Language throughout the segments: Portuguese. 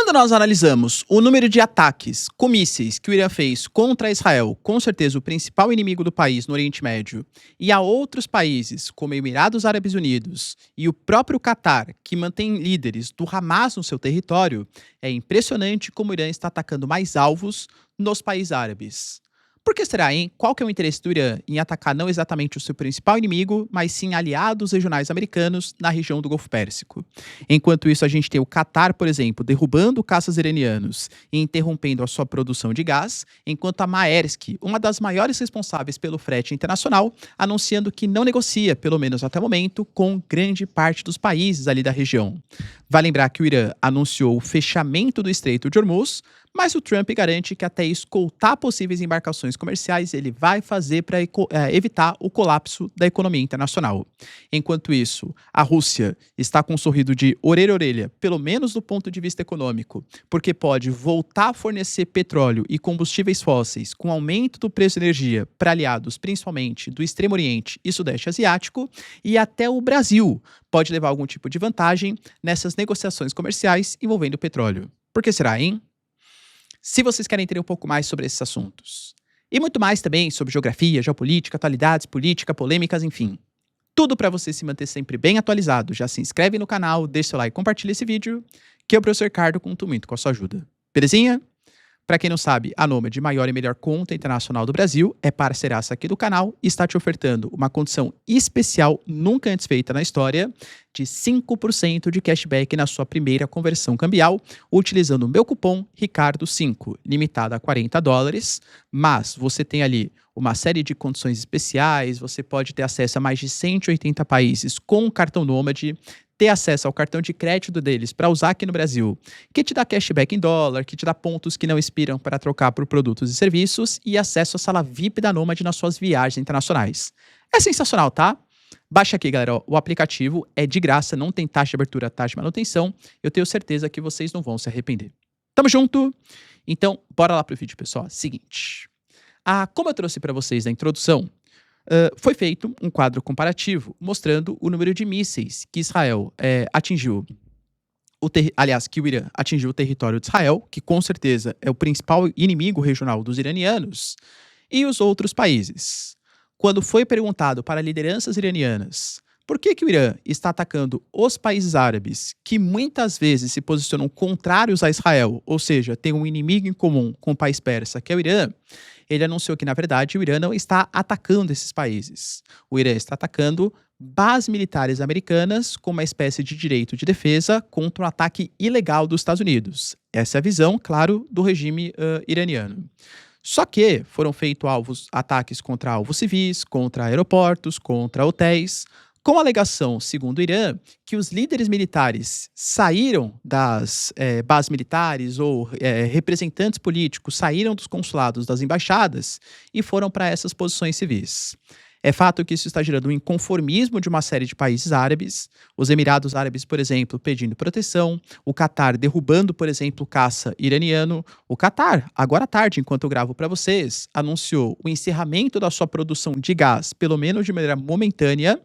Quando nós analisamos o número de ataques com mísseis que o Irã fez contra Israel, com certeza o principal inimigo do país no Oriente Médio, e a outros países, como Emirados Árabes Unidos e o próprio Catar, que mantém líderes do Hamas no seu território, é impressionante como o Irã está atacando mais alvos nos países árabes. Por que será, hein? Qual que é o interesse do Irã em atacar não exatamente o seu principal inimigo, mas sim aliados regionais americanos na região do Golfo Pérsico? Enquanto isso, a gente tem o Catar, por exemplo, derrubando caças iranianos e interrompendo a sua produção de gás, enquanto a Maersk, uma das maiores responsáveis pelo frete internacional, anunciando que não negocia, pelo menos até o momento, com grande parte dos países ali da região. Vai lembrar que o Irã anunciou o fechamento do Estreito de Hormuz, mas o Trump garante que até escoltar possíveis embarcações comerciais ele vai fazer para evitar o colapso da economia internacional. Enquanto isso, a Rússia está com um sorriso de orelha a orelha, pelo menos do ponto de vista econômico, porque pode voltar a fornecer petróleo e combustíveis fósseis com aumento do preço da energia para aliados principalmente do Extremo Oriente e Sudeste Asiático, e até o Brasil pode levar algum tipo de vantagem nessas negociações comerciais envolvendo o petróleo. Por que será, hein? Se vocês querem entender um pouco mais sobre esses assuntos, e muito mais também sobre geografia, geopolítica, atualidades, política, polêmicas, enfim, tudo para você se manter sempre bem atualizado, já se inscreve no canal, deixa seu like e compartilha esse vídeo, que eu, professor Ricardo, conto muito com a sua ajuda. Belezinha? Para quem não sabe, a Nomad, maior e melhor conta internacional do Brasil, é parceiraça aqui do canal e está te ofertando uma condição especial, nunca antes feita na história, de 5% de cashback na sua primeira conversão cambial, utilizando o meu cupom RICARDO5, limitado a $40, mas você tem ali uma série de condições especiais, você pode ter acesso a mais de 180 países com o cartão Nomad, ter acesso ao cartão de crédito deles para usar aqui no Brasil, que te dá cashback em dólar, que te dá pontos que não expiram para trocar por produtos e serviços e acesso à sala VIP da Nomad nas suas viagens internacionais. É sensacional, tá? Baixa aqui, galera. O aplicativo é de graça, não tem taxa de abertura, taxa de manutenção. Eu tenho certeza que vocês não vão se arrepender. Tamo junto? Então, bora lá pro vídeo, pessoal. Seguinte. Como eu trouxe para vocês na introdução, foi feito um quadro comparativo mostrando o número de mísseis que Israel atingiu, que o Irã atingiu o território de Israel, que com certeza é o principal inimigo regional dos iranianos, e os outros países. Quando foi perguntado para lideranças iranianas por que o Irã está atacando os países árabes, que muitas vezes se posicionam contrários a Israel, ou seja, tem um inimigo em comum com o país persa, que é o Irã, ele anunciou que, na verdade, o Irã não está atacando esses países. O Irã está atacando bases militares americanas com uma espécie de direito de defesa contra um ataque ilegal dos Estados Unidos. Essa é a visão, claro, do regime iraniano. Só que foram feitos ataques contra alvos civis, contra aeroportos, contra hotéis, com a alegação, segundo o Irã, que os líderes militares saíram das bases militares ou representantes políticos saíram dos consulados, das embaixadas e foram para essas posições civis. É fato que isso está gerando um inconformismo de uma série de países árabes, os Emirados Árabes, por exemplo, pedindo proteção, o Catar derrubando, por exemplo, o caça iraniano. O Catar, agora à tarde, enquanto eu gravo para vocês, anunciou o encerramento da sua produção de gás, pelo menos de maneira momentânea.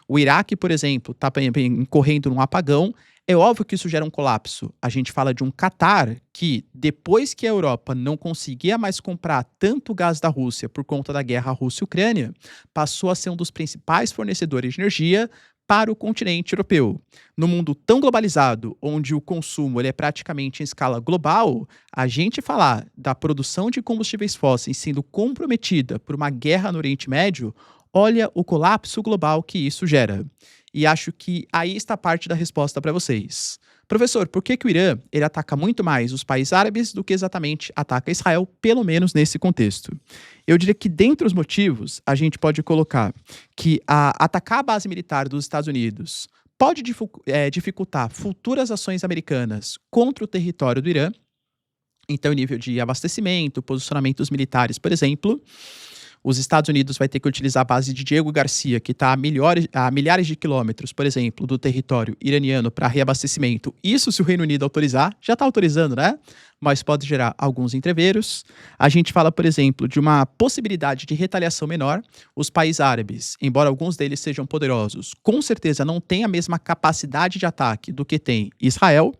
O Iraque, por exemplo, está incorrendo num apagão. É óbvio que isso gera um colapso. A gente fala de um Catar que, depois que a Europa não conseguia mais comprar tanto gás da Rússia por conta da guerra Rússia-Ucrânia, passou a ser um dos principais fornecedores de energia para o continente europeu. No mundo tão globalizado, onde o consumo ele é praticamente em escala global, a gente falar da produção de combustíveis fósseis sendo comprometida por uma guerra no Oriente Médio, olha o colapso global que isso gera. E acho que aí está parte da resposta para vocês. Professor, por que o Irã ele ataca muito mais os países árabes do que exatamente ataca Israel, pelo menos nesse contexto? Eu diria que dentre os motivos, a gente pode colocar que atacar a base militar dos Estados Unidos pode dificultar futuras ações americanas contra o território do Irã, então nível de abastecimento, posicionamentos militares, por exemplo. Os Estados Unidos vai ter que utilizar a base de Diego Garcia, que está a milhares de quilômetros, por exemplo, do território iraniano para reabastecimento. Isso se o Reino Unido autorizar, já está autorizando, né? Mas pode gerar alguns entreveros. A gente fala, por exemplo, de uma possibilidade de retaliação menor. Os países árabes, embora alguns deles sejam poderosos, com certeza não têm a mesma capacidade de ataque do que tem Israel.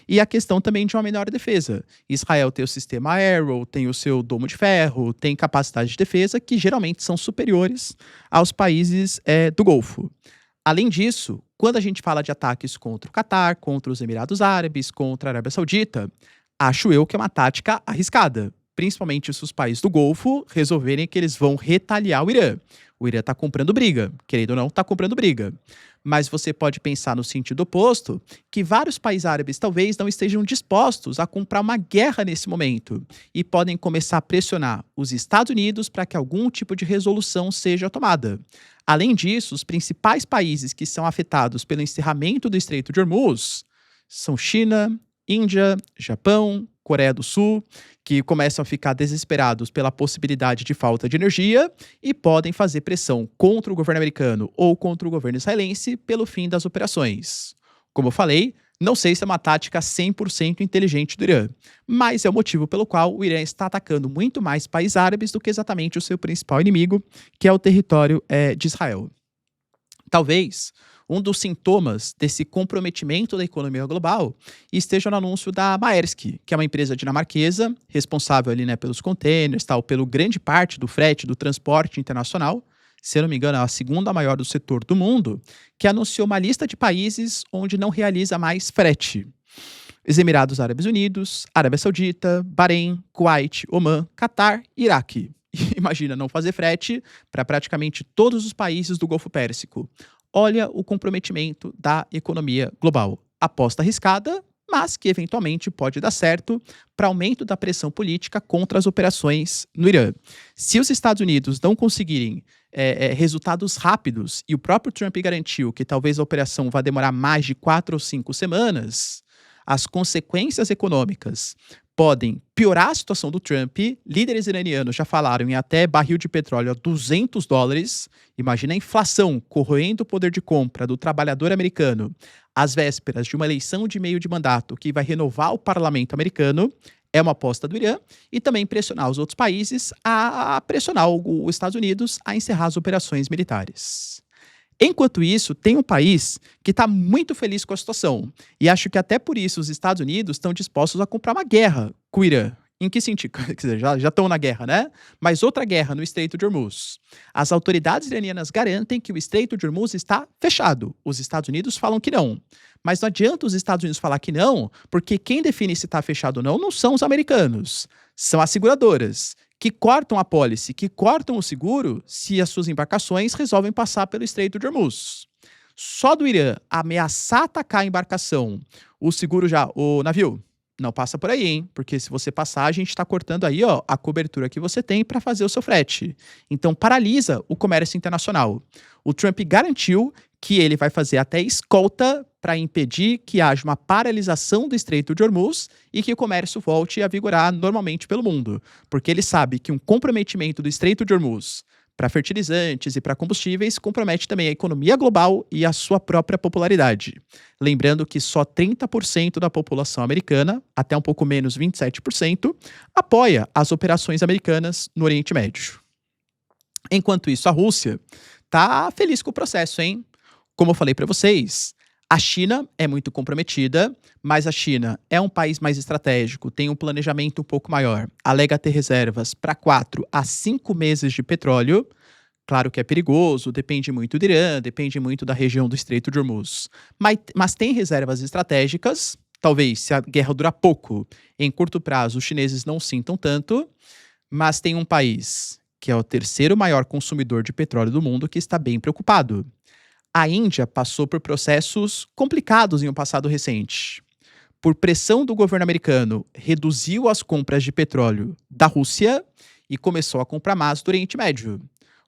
E a questão também de uma menor defesa. Israel tem o sistema Arrow, tem o seu domo de ferro, tem capacidade de defesa que geralmente são superiores aos países do Golfo. Além disso, quando a gente fala de ataques contra o Catar, contra os Emirados Árabes, contra a Arábia Saudita, acho eu que é uma tática arriscada. Principalmente se os países do Golfo resolverem que eles vão retaliar o Irã. O Irã está comprando briga, querendo ou não, está comprando briga. Mas você pode pensar no sentido oposto, que vários países árabes talvez não estejam dispostos a comprar uma guerra nesse momento e podem começar a pressionar os Estados Unidos para que algum tipo de resolução seja tomada. Além disso, os principais países que são afetados pelo encerramento do Estreito de Hormuz são China, Índia, Japão, Coreia do Sul, que começam a ficar desesperados pela possibilidade de falta de energia e podem fazer pressão contra o governo americano ou contra o governo israelense pelo fim das operações. Como eu falei, não sei se é uma tática 100% inteligente do Irã, mas é o motivo pelo qual o Irã está atacando muito mais países árabes do que exatamente o seu principal inimigo, que é o território de Israel. Talvez um dos sintomas desse comprometimento da economia global esteja no anúncio da Maersk, que é uma empresa dinamarquesa, responsável ali, né, pelos containers, tal, pelo grande parte do frete, do transporte internacional, se eu não me engano, é a segunda maior do setor do mundo, que anunciou uma lista de países onde não realiza mais frete. Os Emirados Árabes Unidos, Arábia Saudita, Bahrein, Kuwait, Omã, Catar e Iraque. Imagina não fazer frete para praticamente todos os países do Golfo Pérsico. Olha o comprometimento da economia global. Aposta arriscada, mas que eventualmente pode dar certo para aumento da pressão política contra as operações no Irã. Se os Estados Unidos não conseguirem resultados rápidos, e o próprio Trump garantiu que talvez a operação vá demorar mais de 4 ou 5 semanas, as consequências econômicas podem piorar a situação do Trump. Líderes iranianos já falaram em até barril de petróleo a $200. Imagina a inflação corroendo o poder de compra do trabalhador americano às vésperas de uma eleição de meio de mandato que vai renovar o parlamento americano. É uma aposta do Irã e também pressionar os outros países a pressionar os Estados Unidos a encerrar as operações militares. Enquanto isso, tem um país que está muito feliz com a situação. E acho que até por isso os Estados Unidos estão dispostos a comprar uma guerra com o Irã. Em que sentido? Quer dizer, já estão na guerra, né? Mas outra guerra no Estreito de Hormuz. As autoridades iranianas garantem que o Estreito de Hormuz está fechado. Os Estados Unidos falam que não. Mas não adianta os Estados Unidos falar que não, porque quem define se está fechado ou não são os americanos. São as seguradoras, que cortam a pólice, que cortam o seguro se as suas embarcações resolvem passar pelo Estreito de Hormuz. Só do Irã ameaçar atacar a embarcação, o navio, não passa por aí, hein? Porque se você passar, a gente está cortando aí, ó, a cobertura que você tem para fazer o seu frete. Então paralisa o comércio internacional. O Trump garantiu que ele vai fazer até escolta para impedir que haja uma paralisação do Estreito de Hormuz e que o comércio volte a vigorar normalmente pelo mundo. Porque ele sabe que um comprometimento do Estreito de Hormuz para fertilizantes e para combustíveis compromete também a economia global e a sua própria popularidade. Lembrando que só 30% da população americana, até um pouco menos 27%, apoia as operações americanas no Oriente Médio. Enquanto isso, a Rússia está feliz com o processo, hein? Como eu falei para vocês, a China é muito comprometida, mas a China é um país mais estratégico, tem um planejamento um pouco maior, alega ter reservas para 4 a 5 meses de petróleo. Claro que é perigoso, depende muito do Irã, depende muito da região do Estreito de Hormuz. Mas tem reservas estratégicas. Talvez, se a guerra durar pouco, em curto prazo os chineses não sintam tanto, mas tem um país que é o terceiro maior consumidor de petróleo do mundo que está bem preocupado. A Índia passou por processos complicados em um passado recente. Por pressão do governo americano, reduziu as compras de petróleo da Rússia e começou a comprar mais do Oriente Médio.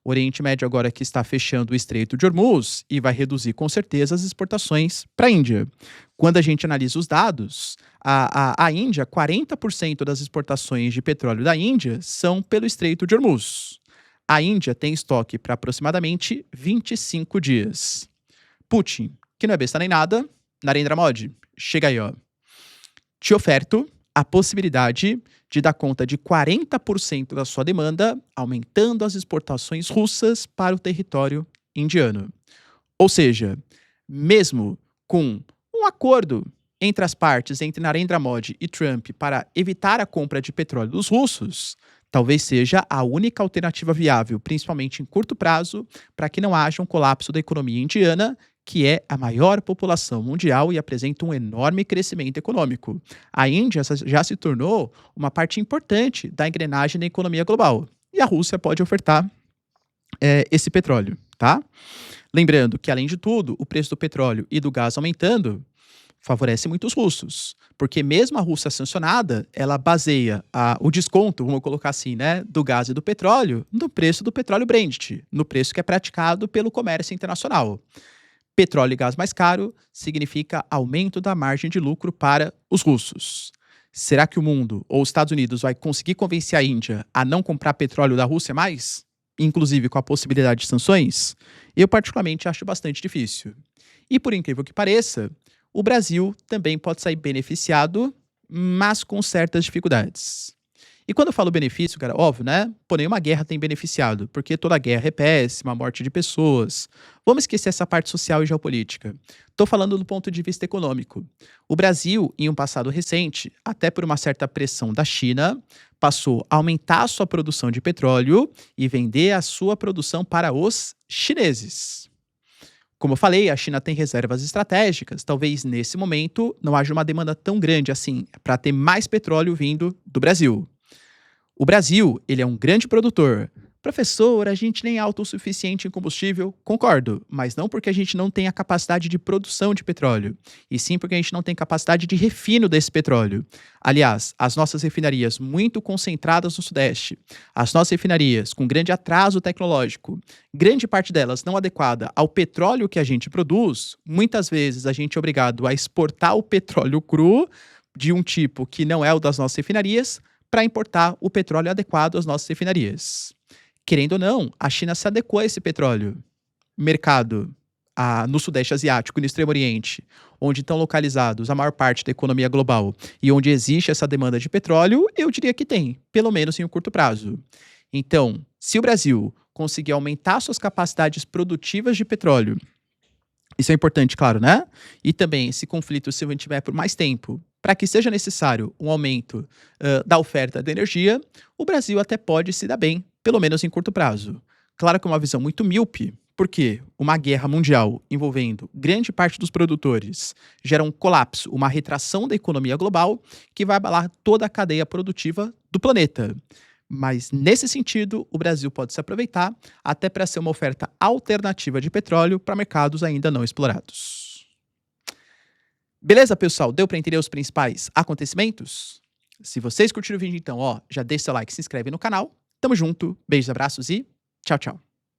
O Oriente Médio agora que está fechando o Estreito de Hormuz e vai reduzir com certeza as exportações para a Índia. Quando a gente analisa os dados, a Índia, 40% das exportações de petróleo da Índia são pelo Estreito de Hormuz. A Índia tem estoque para aproximadamente 25 dias. Putin, que não é besta nem nada, Narendra Modi, chega aí, ó. Te oferto a possibilidade de dar conta de 40% da sua demanda, aumentando as exportações russas para o território indiano. Ou seja, mesmo com um acordo entre as partes, entre Narendra Modi e Trump, para evitar a compra de petróleo dos russos, talvez seja a única alternativa viável, principalmente em curto prazo, para que não haja um colapso da economia indiana, que é a maior população mundial e apresenta um enorme crescimento econômico. A Índia já se tornou uma parte importante da engrenagem da economia global. E a Rússia pode ofertar esse petróleo, tá? Lembrando que, além de tudo, o preço do petróleo e do gás aumentando favorece muito os russos, porque mesmo a Rússia sancionada, ela baseia o desconto, vamos colocar assim, né, do gás e do petróleo no preço do petróleo Brent, no preço que é praticado pelo comércio internacional. Petróleo e gás mais caro significa aumento da margem de lucro para os russos. Será que o mundo ou os Estados Unidos vai conseguir convencer a Índia a não comprar petróleo da Rússia mais? Inclusive com a possibilidade de sanções? Eu particularmente acho bastante difícil. E por incrível que pareça, o Brasil também pode sair beneficiado, mas com certas dificuldades. E quando eu falo benefício, cara, óbvio, né? Pô, nenhuma guerra tem beneficiado, porque toda guerra é péssima, a morte de pessoas. Vamos esquecer essa parte social e geopolítica. Estou falando do ponto de vista econômico. O Brasil, em um passado recente, até por uma certa pressão da China, passou a aumentar a sua produção de petróleo e vender a sua produção para os chineses. Como eu falei, a China tem reservas estratégicas. Talvez nesse momento não haja uma demanda tão grande assim para ter mais petróleo vindo do Brasil. O Brasil, ele é um grande produtor. Professor, a gente nem é autossuficiente em combustível. Concordo, mas não porque a gente não tem a capacidade de produção de petróleo, e sim porque a gente não tem capacidade de refino desse petróleo. Aliás, as nossas refinarias muito concentradas no Sudeste, as nossas refinarias com grande atraso tecnológico, grande parte delas não adequada ao petróleo que a gente produz, muitas vezes a gente é obrigado a exportar o petróleo cru de um tipo que não é o das nossas refinarias, para importar o petróleo adequado às nossas refinarias. Querendo ou não, a China se adequou a esse petróleo. Mercado no Sudeste Asiático e no Extremo Oriente, onde estão localizados a maior parte da economia global e onde existe essa demanda de petróleo, eu diria que tem, pelo menos em um curto prazo. Então, se o Brasil conseguir aumentar suas capacidades produtivas de petróleo, isso é importante, claro, né? E também, esse conflito se mantiver por mais tempo, para que seja necessário um aumento da oferta de energia, o Brasil até pode se dar bem, pelo menos em curto prazo. Claro que é uma visão muito míope, porque uma guerra mundial envolvendo grande parte dos produtores gera um colapso, uma retração da economia global que vai abalar toda a cadeia produtiva do planeta. Mas, nesse sentido, o Brasil pode se aproveitar até para ser uma oferta alternativa de petróleo para mercados ainda não explorados. Beleza, pessoal? Deu para entender os principais acontecimentos? Se vocês curtiram o vídeo, então, já deixa seu like, se inscreve no canal. Tamo junto, beijos, abraços e tchau, tchau.